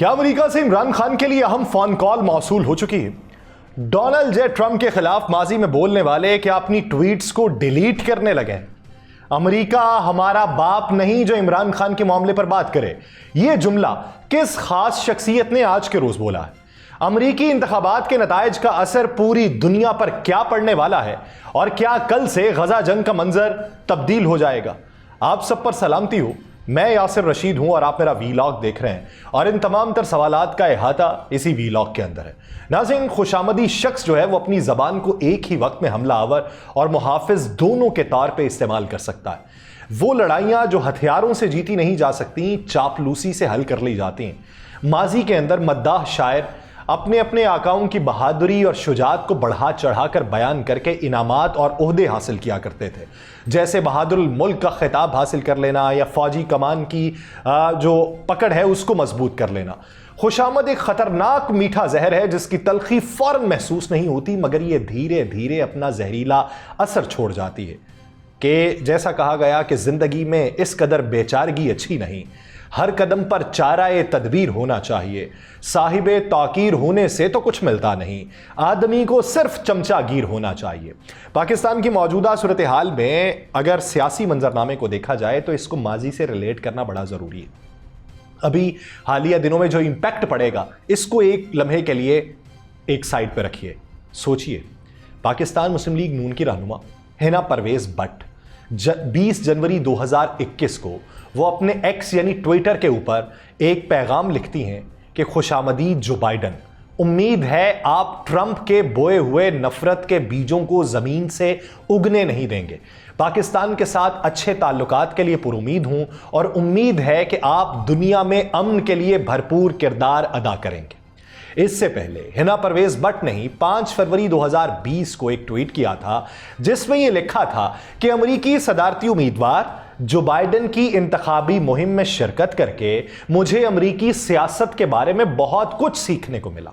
क्या अमेरिका से इमरान खान के लिए अहम फोन कॉल मौसूल हो चुकी है? डोनाल्ड जे ट्रंप के खिलाफ माजी में बोलने वाले क्या अपनी ट्वीट्स को डिलीट करने लगे हैं? अमेरिका हमारा बाप नहीं जो इमरान खान के मामले पर बात करे, यह जुमला किस खास शख्सियत ने आज के रोज बोला है? अमेरिकी इंतखाबात के नताइज का असर पूरी दुनिया पर क्या पड़ने वाला है और क्या कल से गजा जंग का मंजर तब्दील हो जाएगा? आप सब पर सलामती हो, मैं यासिर रशीद हूं और आप मेरा वीलॉग देख रहे हैं और इन तमाम तर सवालात का अहाता इसी वीलॉग के अंदर है। नाज़रीन, खुशामदी शख्स जो है वो अपनी जबान को एक ही वक्त में हमला आवर और मुहाफिज दोनों के तौर पे इस्तेमाल कर सकता है। वो लड़ाइयां जो हथियारों से जीती नहीं जा सकती, चापलूसी से हल कर ली जाती हैं। माजी के अंदर मद्दाह शायर अपने अपने आकाओं की बहादुरी और शुजात को बढ़ा चढ़ाकर बयान करके इनामात और ओहदे हासिल किया करते थे, जैसे बहादुरुल मुल्क का खिताब हासिल कर लेना या फौजी कमान की जो पकड़ है उसको मजबूत कर लेना। खुशामद एक खतरनाक मीठा जहर है जिसकी तलखी फौरन महसूस नहीं होती, मगर ये धीरे धीरे अपना जहरीला असर छोड़ जाती है। कि जैसा कहा गया कि जिंदगी में इस कदर बेचारगी अच्छी नहीं, हर कदम पर चाराए तदबीर होना चाहिए, साहिबे ताकीर होने से तो कुछ मिलता नहीं, आदमी को सिर्फ चमचागीर होना चाहिए। पाकिस्तान की मौजूदा सूरत हाल में अगर सियासी मंजरनामे को देखा जाए तो इसको माजी से रिलेट करना बड़ा ज़रूरी है। अभी हालिया दिनों में जो इम्पैक्ट पड़ेगा इसको एक लम्हे के लिए एक साइड पर रखिए, सोचिए। पाकिस्तान मुस्लिम लीग नून की रहनुमा हिना परवेज भट्ट 20 जनवरी 2021 को वो अपने एक्स यानी ट्विटर के ऊपर एक पैगाम लिखती हैं कि खुशामदीद जो बाइडन, उम्मीद है आप ट्रंप के बोए हुए नफरत के बीजों को जमीन से उगने नहीं देंगे। पाकिस्तान के साथ अच्छे ताल्लुकात के लिए पुरुमीद हूं और उम्मीद है कि आप दुनिया में अमन के लिए भरपूर किरदार अदा करेंगे। इससे पहले हिना परवेज भट्ट ने ही 5 फरवरी 2020 को एक ट्वीट किया था जिसमें यह लिखा था कि अमेरिकी सदारती उम्मीदवार जो बाइडन की इंतखाबी मुहिम में शिरकत करके मुझे अमेरिकी सियासत के बारे में बहुत कुछ सीखने को मिला।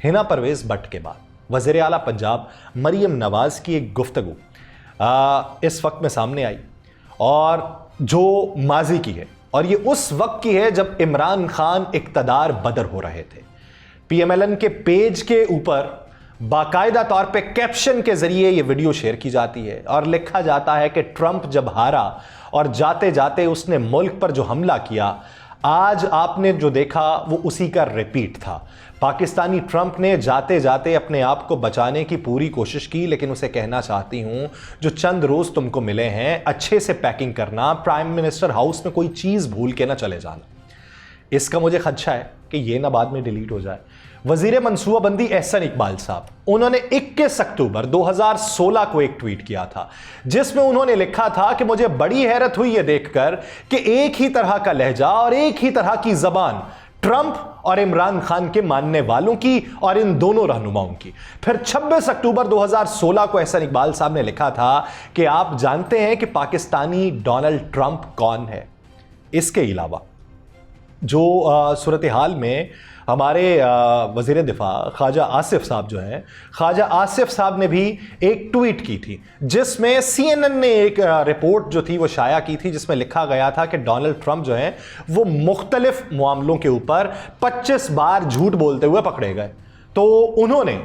हिना परवेज भट्ट के बाद वज़ीर आला पंजाब मरियम नवाज की एक गुफ्तगू इस वक्त में सामने आई और जो माजी की है, और ये उस वक्त की है जब इमरान खान इक़्तिदार बदर हो रहे थे। PMLN के पेज के ऊपर बाकायदा तौर पे कैप्शन के जरिए ये वीडियो शेयर की जाती है और लिखा जाता है कि ट्रंप जब हारा और जाते जाते उसने मुल्क पर जो हमला किया, आज आपने जो देखा वो उसी का रिपीट था। पाकिस्तानी ट्रंप ने जाते जाते अपने आप को बचाने की पूरी कोशिश की, लेकिन उसे कहना चाहती हूं जो चंद रोज तुमको मिले हैं अच्छे से पैकिंग करना, प्राइम मिनिस्टर हाउस में कोई चीज भूल के ना चले जाना। इसका मुझे खदशा है कि ये ना बाद में डिलीट हो जाए। वजीर मनसूबाबंदी एहसन इकबाल साहब, उन्होंने 21 अक्टूबर 2016 को एक ट्वीट किया था जिसमें उन्होंने लिखा था कि मुझे बड़ी हैरत हुई यह देखकर कि एक ही तरह का लहजा और एक ही तरह की जबान ट्रंप और इमरान खान के मानने वालों की और इन दोनों रहनुमाओं की। फिर 26 अक्टूबर 2016 को एहसन इकबाल साहब ने लिखा था कि आप जानते हैं कि पाकिस्तानी डोनाल्ड ट्रंप कौन है। इसके अलावा जो सूरत हाल में हमारे वज़ीर दिफा ख्वाजा आसिफ साहब जो हैं, ख्वाजा आसिफ साहब ने भी एक ट्वीट की थी जिसमें CNN ने एक रिपोर्ट जो थी वो शाया की थी जिसमें लिखा गया था कि डोनाल्ड ट्रंप जो हैं वो मुख्तलिफ मामलों के ऊपर 25 बार झूठ बोलते हुए पकड़े गए। तो उन्होंने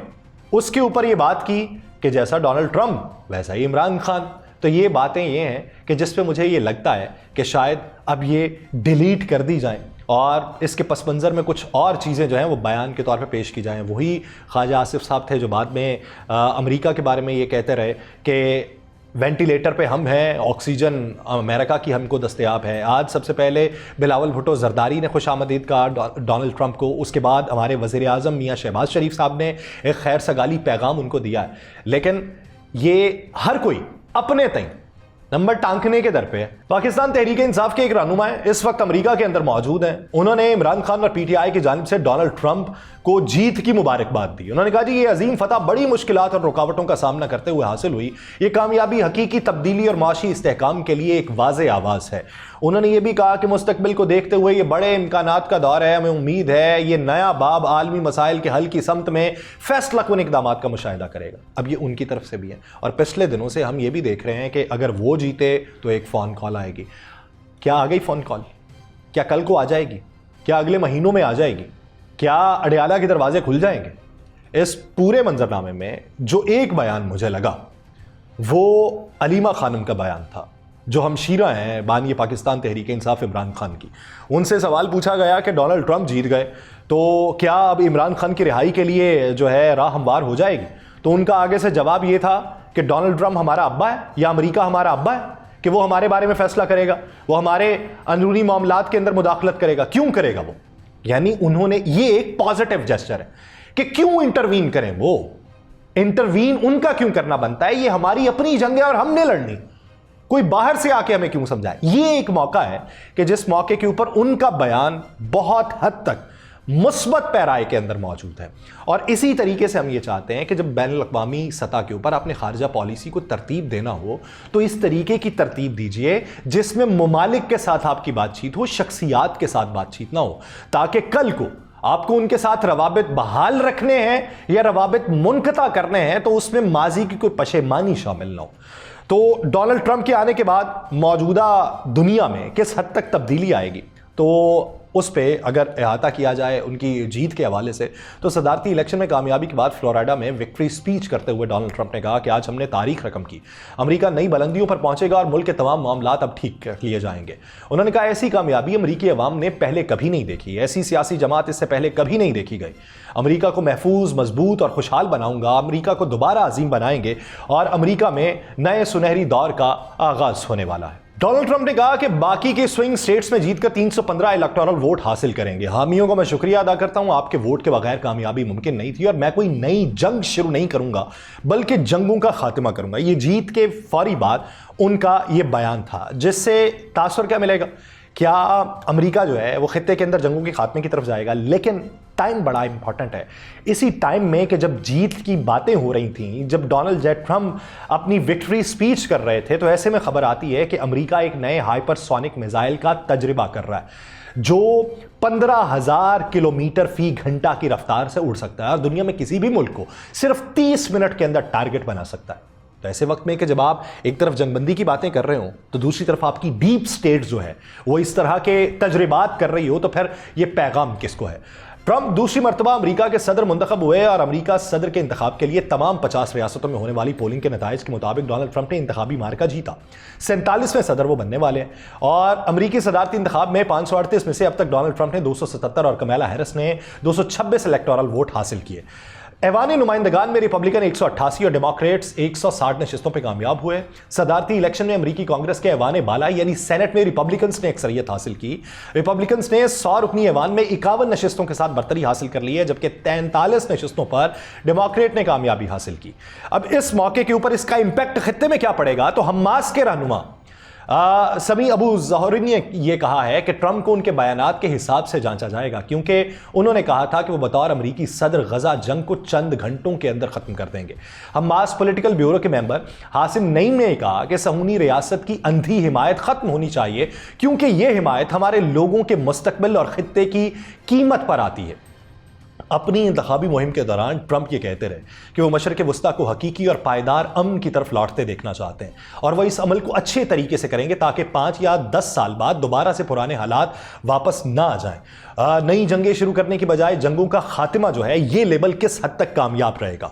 उसके ऊपर ये बात की कि जैसा डोनाल्ड ट्रंप वैसा ही इमरान खान। तो ये बातें ये हैं कि जिस पे मुझे ये लगता है कि शायद अब ये डिलीट कर दी जाएं और इसके पस मंज़र में कुछ और चीज़ें जो हैं वो बयान के तौर पे पेश की जाएं। वही ख्वाजा आसिफ साहब थे जो बाद में अमेरिका के बारे में ये कहते रहे कि वेंटिलेटर पे हम हैं, ऑक्सीजन अमेरिका की हमको दस्तयाब है। आज सबसे पहले बिलावल भुट्टो जरदारी ने खुशामदीद कहा डोनाल्ड ट्रंप को, उसके बाद हमारे वज़ीर आज़म मियाँ शहबाज शरीफ साहब ने एक खैर सगाली पैगाम उनको दिया है। लेकिन ये हर कोई अपने तय नंबर टांकने के दर पे है। पाकिस्तान तहरीक इंसाफ के एक रहनुमा इस वक्त अमेरिका के अंदर मौजूद हैं। उन्होंने इमरान खान और PTI की जानिब से डोनाल्ड ट्रंप को जीत की मुबारकबाद दी। उन्होंने कहा जी ये अजीम फतह बड़ी मुश्किलात और रुकावटों का सामना करते हुए हासिल हुई। ये कामयाबी हकीकी तब्दीली और माशी इस्तेहकाम के लिए एक वाज़े आवाज़ है। उन्होंने ये भी कहा कि मुस्तकबिल को देखते हुए ये बड़े इम्कानात का दौर है, हमें उम्मीद है ये नया बाब आलमी मसाइल के हल की समत में फैसला कुन इक़दामात का मुशाहिदा करेगा। अब ये उनकी तरफ से भी है और पिछले दिनों से हम ये भी देख रहे हैं कि अगर वो जीते तो एक फ़ोन कॉल आएगी। क्या आ गई फ़ोन कॉल? क्या कल को आ जाएगी? کیا اگلے مہینوں میں آ جائے گی؟ کیا اڈیالہ کے دروازے کھل جائیں گے؟ اس پورے منظرنامے میں جو ایک بیان مجھے لگا وہ علیمہ خانم کا بیان تھا، جو ہمشیرہ ہیں بانی پاکستان تحریک انصاف عمران خان کی۔ ان سے سوال پوچھا گیا کہ ڈونلڈ ٹرمپ جیت گئے تو کیا اب عمران خان کی رہائی کے لیے جو ہے راہ ہموار ہو جائے گی؟ تو ان کا آگے سے جواب یہ تھا کہ ڈونلڈ ٹرمپ ہمارا ابا ہے یا امریکہ ہمارا ابا ہے کہ وہ ہمارے بارے میں فیصلہ کرے گا، وہ ہمارے اندرونی معاملات کے اندر مداخلت کرے گا؟ کیوں کرے گا وہ؟ یعنی انہوں نے یہ ایک پازیٹیو جسچر ہے کہ کیوں انٹروین کریں، وہ انٹروین ان کا کیوں کرنا بنتا ہے؟ یہ ہماری اپنی جنگ ہے اور ہم نے لڑنی، کوئی باہر سے آ کے ہمیں کیوں سمجھائے؟ یہ ایک موقع ہے کہ جس موقع کے اوپر ان کا بیان بہت حد تک مثبت پیرائے کے اندر موجود ہے، اور اسی طریقے سے ہم یہ چاہتے ہیں کہ جب بین الاقوامی سطح کے اوپر اپنے خارجہ پالیسی کو ترتیب دینا ہو تو اس طریقے کی ترتیب دیجئے جس میں ممالک کے ساتھ آپ کی بات چیت ہو، شخصیات کے ساتھ بات چیت نہ ہو، تاکہ کل کو آپ کو ان کے ساتھ روابط بحال رکھنے ہیں یا روابط منقطع کرنے ہیں تو اس میں ماضی کی کوئی پشیمانی شامل نہ ہو۔ تو ڈونلڈ ٹرمپ کے آنے کے بعد موجودہ دنیا میں کس حد تک تبدیلی آئے گی، تو اس پہ اگر احاطہ کیا جائے ان کی جیت کے حوالے سے، تو صدارتی الیکشن میں کامیابی کے بعد فلوریڈا میں وکٹری سپیچ کرتے ہوئے ڈونلڈ ٹرمپ نے کہا کہ آج ہم نے تاریخ رقم کی، امریکہ نئی بلندیوں پر پہنچے گا اور ملک کے تمام معاملات اب ٹھیک کر لیے جائیں گے۔ انہوں نے کہا ایسی کامیابی امریکی عوام نے پہلے کبھی نہیں دیکھی، ایسی سیاسی جماعت اس سے پہلے کبھی نہیں دیکھی گئی۔ امریکہ کو محفوظ، مضبوط اور خوشحال بناؤں گا، امریکہ کو دوبارہ عظیم بنائیں گے اور امریکہ میں نئے سنہری دور کا آغاز ہونے والا ہے۔ ڈونلڈ ٹرمپ نے کہا کہ باقی کے سوئنگ سٹیٹس میں جیت کر 315 الیکٹورل ووٹ حاصل کریں گے۔ حامیوں کو میں شکریہ ادا کرتا ہوں، آپ کے ووٹ کے بغیر کامیابی ممکن نہیں تھی، اور میں کوئی نئی جنگ شروع نہیں کروں گا بلکہ جنگوں کا خاتمہ کروں گا۔ یہ جیت کے فوری بعد ان کا یہ بیان تھا، جس سے تاثر کیا ملے گا؟ کیا امریکہ جو ہے وہ خطے کے اندر جنگوں کے خاتمے کی طرف جائے گا؟ لیکن ٹائم بڑا امپورٹنٹ ہے۔ اسی ٹائم میں کہ جب جیت کی باتیں ہو رہی تھیں، جب ڈونلڈ جے ٹرمپ اپنی وکٹری سپیچ کر رہے تھے، تو ایسے میں خبر آتی ہے کہ امریکہ ایک نئے ہائپر سونک میزائل کا تجربہ کر رہا ہے جو 15,000 کلومیٹر فی گھنٹہ کی رفتار سے اڑ سکتا ہے اور دنیا میں کسی بھی ملک کو صرف 30 منٹ کے اندر ٹارگٹ بنا سکتا ہے۔ تو ایسے وقت میں کہ جب آپ ایک طرف جنگ بندی کی باتیں کر رہے ہوں تو دوسری طرف آپ کی ڈیپ سٹیٹ جو ہے وہ اس طرح کے تجربات کر رہی ہو، تو پھر یہ پیغام کس کو ہے؟ ٹرمپ دوسری مرتبہ امریکہ کے صدر منتخب ہوئے اور امریکہ صدر کے انتخاب کے لیے تمام 50 ریاستوں میں ہونے والی پولنگ کے نتائج کے مطابق ڈونلڈ ٹرمپ نے انتخابی مارکہ جیتا۔ 47ویں صدر وہ بننے والے ہیں، اور امریکی صدارتی انتخاب میں 538 میں سے اب تک ڈونلڈ ٹرمپ نے 277 اور کمیلا ہیرس نے 226 الیکٹورل ووٹ حاصل کیے۔ ایوان نمائندگان میں ریپبلکن 188 اور ڈیموکریٹس 160 نشستوں پہ کامیاب ہوئے۔ صدارتی الیکشن میں امریکی کانگریس کے ایوان بالا یعنی سینٹ میں ریپبلکنز نے اکثریت حاصل کی۔ ریپبلکنز نے 100 رکنی ایوان میں 51 نشستوں کے ساتھ برتری حاصل کر لی ہے، جبکہ 43 نشستوں پر ڈیموکریٹ نے کامیابی حاصل کی۔ اب اس موقع کے اوپر اس کا امپیکٹ خطے میں کیا پڑے گا؟ تو حماس کے رہنما سمی ابو ظہری نے یہ کہا ہے کہ ٹرمپ کو ان کے بیانات کے حساب سے جانچا جائے گا، کیونکہ انہوں نے کہا تھا کہ وہ بطور امریکی صدر غزہ جنگ کو چند گھنٹوں کے اندر ختم کر دیں گے۔ حماس پولیٹیکل بیورو کے ممبر حاسم نعیم نے کہا کہ صہیونی ریاست کی اندھی حمایت ختم ہونی چاہیے، کیونکہ یہ حمایت ہمارے لوگوں کے مستقبل اور خطے کی قیمت پر آتی ہے۔ اپنی انتخابی مہم کے دوران ٹرمپ یہ کہتے رہے کہ وہ مشرق وسطیٰ کو حقیقی اور پائیدار امن کی طرف لوٹتے دیکھنا چاہتے ہیں، اور وہ اس عمل کو اچھے طریقے سے کریں گے تاکہ 5 یا 10 سال بعد دوبارہ سے پرانے حالات واپس نہ آ جائیں۔ نئی جنگیں شروع کرنے کی بجائے جنگوں کا خاتمہ جو ہے، یہ لیبل کس حد تک کامیاب رہے گا،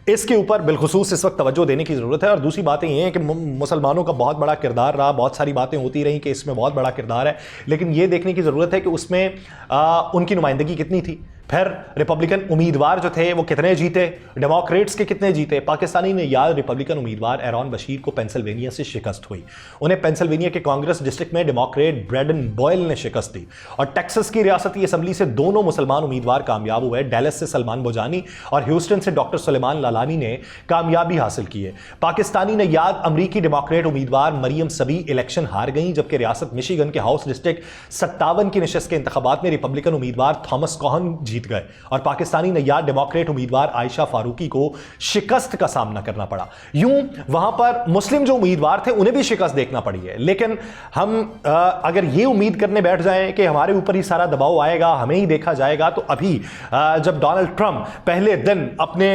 اس کے اوپر بالخصوص اس وقت توجہ دینے کی ضرورت ہے۔ اور دوسری باتیں یہ ہیں کہ مسلمانوں کا بہت بڑا کردار رہا، بہت ساری باتیں ہوتی رہیں کہ اس میں بہت بڑا کردار ہے، لیکن یہ دیکھنے کی ضرورت ہے کہ اس میں ان کی نمائندگی کتنی تھی، پھر ریپبلکن امیدوار جو تھے وہ کتنے جیتے، ڈیموکریٹس کے کتنے جیتے۔ پاکستانی نے یاد ریپبلکن امیدوار ایرون بشیر کو پینسلوینیا سے شکست ہوئی، انہیں پینسلوینیا کے کانگریس ڈسٹرکٹ میں ڈیموکریٹ بریڈن بوائل نے شکست دی، اور ٹیکسس کی ریاستی اسمبلی سے دونوں مسلمان امیدوار کامیاب ہوئے، ڈیلس سے سلمان بوجانی اور ہیوسٹن سے ڈاکٹر سلیمان لالانی نے کامیابی حاصل کی ہے۔ پاکستانی نے یاد امریکی ڈیموکریٹ امیدوار مریم صبی الیکشن ہار گئیں، جبکہ ریاست مشیگن کے ہاؤس ڈسٹرکٹ 57 کی نشست کے انتخابات میں ریپبلکن امیدوار تھامس کوہن जीत गए और पाकिस्तानी नैयार डेमोक्रेट उम्मीदवार आयशा फारूकी को शिकस्त का सामना करना पड़ा। यूं वहां पर मुस्लिम जो उम्मीदवार थे उन्हें भी शिकस्त देखना पड़ी है। लेकिन हम अगर ये उम्मीद करने बैठ जाएं कि हमारे ऊपर ही सारा दबाव आएगा, हमें ही देखा जाएगा, तो अभी जब डोनाल्ड ट्रंप पहले दिन अपने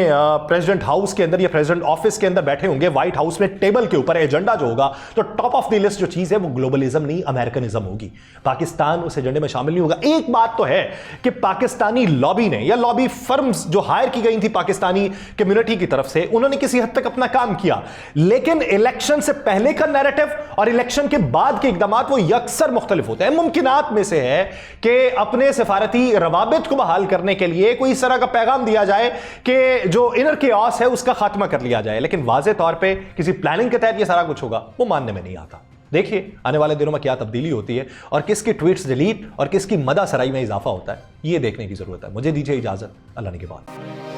प्रेसिडेंट हाउस के अंदर या प्रेसिडेंट ऑफिस के अंदर बैठे होंगे, व्हाइट हाउस में टेबल के ऊपर एजेंडा जो होगा, तो टॉप ऑफ द लिस्ट जो चीज है वो ग्लोबलिज्म नहीं अमेरिकनिज्म होगी। पाकिस्तान उस एजेंडे में शामिल नहीं होगा। एक बात तो है कि पाकिस्तानी लॉबी ने या लॉबी फर्म्स जो हायर की गई थी पाकिस्तानी कम्युनिटी की तरफ से, उन्होंने किसी हद तक अपना काम किया, लेकिन इलेक्शन से पहले का नैरेटिव और इलेक्शन के बाद के इकदाम वो यकसर मुख्तलिफ होते हैं। मुमकिनात में से है कि अपने सिफारती रवाबित को बहाल करने के लिए कोई इस तरह का पैगाम दिया जाए कि जो इनर केओस है उसका खात्मा कर लिया जाए, लेकिन वाज़े तौर पे किसी प्लानिंग के तहत ये सारा कुछ होगा वो मानने में नहीं आता। देखिए आने वाले दिनों में क्या तब्दीली होती है और किसकी ट्वीट्स डिलीट और किसकी मदा सराई में इजाफा होता है, ये देखने की जरूरत है। मुझे दीजिए इजाजत, अल्लाह ने के बाद।